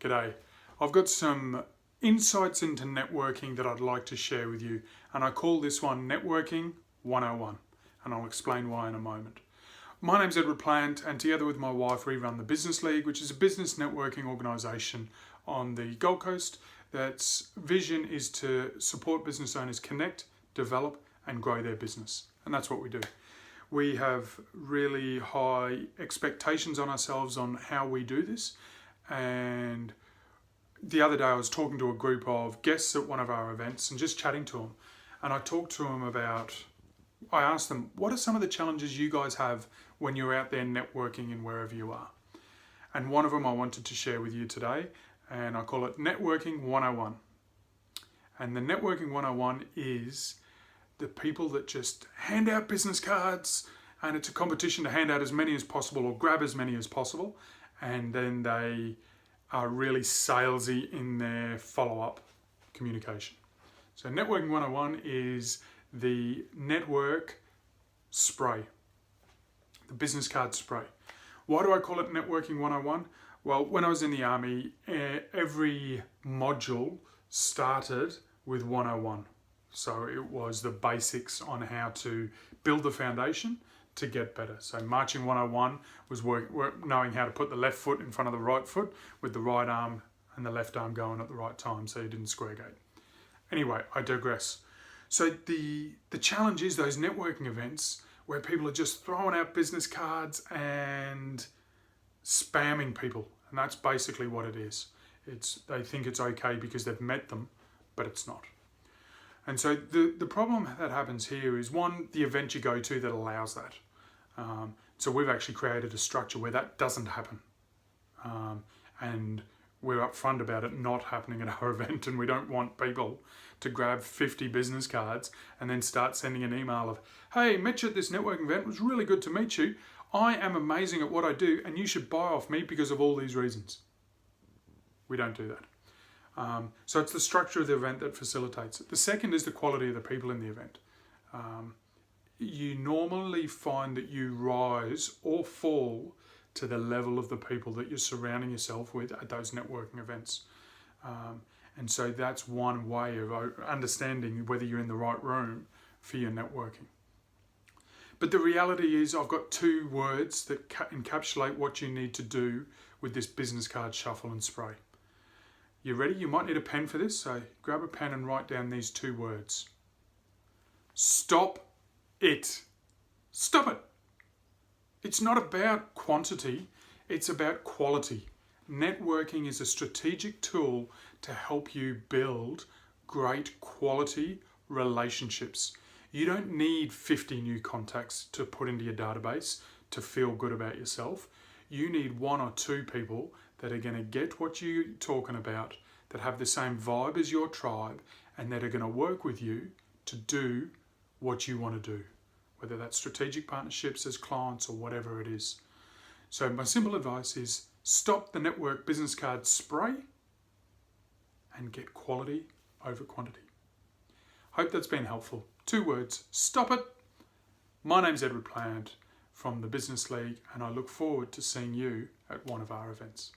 G'day. I've got some insights into networking that I'd like to share with you, and I call this one Networking 101, and I'll explain why in a moment. My name's Edward Plant, and together with my wife we run the Business League, which is a business networking organisation on the Gold Coast that's vision is to support business owners connect, develop and grow their business, and that's what we do. We have really high expectations on ourselves on how we do this. And the other day I was talking to a group of guests at one of our events and just chatting to them. And I talked to them I asked them, what are some of the challenges you guys have when you're out there networking and wherever you are? And one of them I wanted to share with you today, and I call it Networking 101. And the Networking 101 is the people that just hand out business cards, and it's a competition to hand out as many as possible or grab as many as possible. And then they are really salesy in their follow-up communication. So Networking 101 is the network spray, the business card spray. Why do I call it Networking 101? Well, when I was in the army, every module started with 101. So it was the basics on how to build the foundation to get better. So marching 101 was knowing how to put the left foot in front of the right foot with the right arm and the left arm going at the right time so you didn't square gate. Anyway, I digress. So the challenge is those networking events where people are just throwing out business cards and spamming people. And that's basically what it is. They think it's okay because they've met them, but it's not. And so the problem that happens here is, one, the event you go to that allows that. So we've actually created a structure where that doesn't happen. And we're upfront about it not happening at our event, and we don't want people to grab 50 business cards and then start sending an email of, hey, met you at this networking event, it was really good to meet you. I am amazing at what I do and you should buy off me because of all these reasons. We don't do that. So it's the structure of the event that facilitates it. The second is the quality of the people in the event. You normally find that you rise or fall to the level of the people that you're surrounding yourself with at those networking events. And so that's one way of understanding whether you're in the right room for your networking. But the reality is I've got two words that encapsulate what you need to do with this business card shuffle and spray. You ready? You might need a pen for this, so grab a pen and write down these two words. Stop it. Stop it. It's not about quantity, it's about quality. Networking is a strategic tool to help you build great quality relationships. You don't need 50 new contacts to put into your database to feel good about yourself. You need one or two people that are going to get what you're talking about, that have the same vibe as your tribe, and that are going to work with you to do what you want to do, whether that's strategic partnerships as clients or whatever it is. So my simple advice is stop the network business card spray and get quality over quantity. Hope that's been helpful. Two words, stop it. My name's Edward Plant from the Business League, and I look forward to seeing you at one of our events.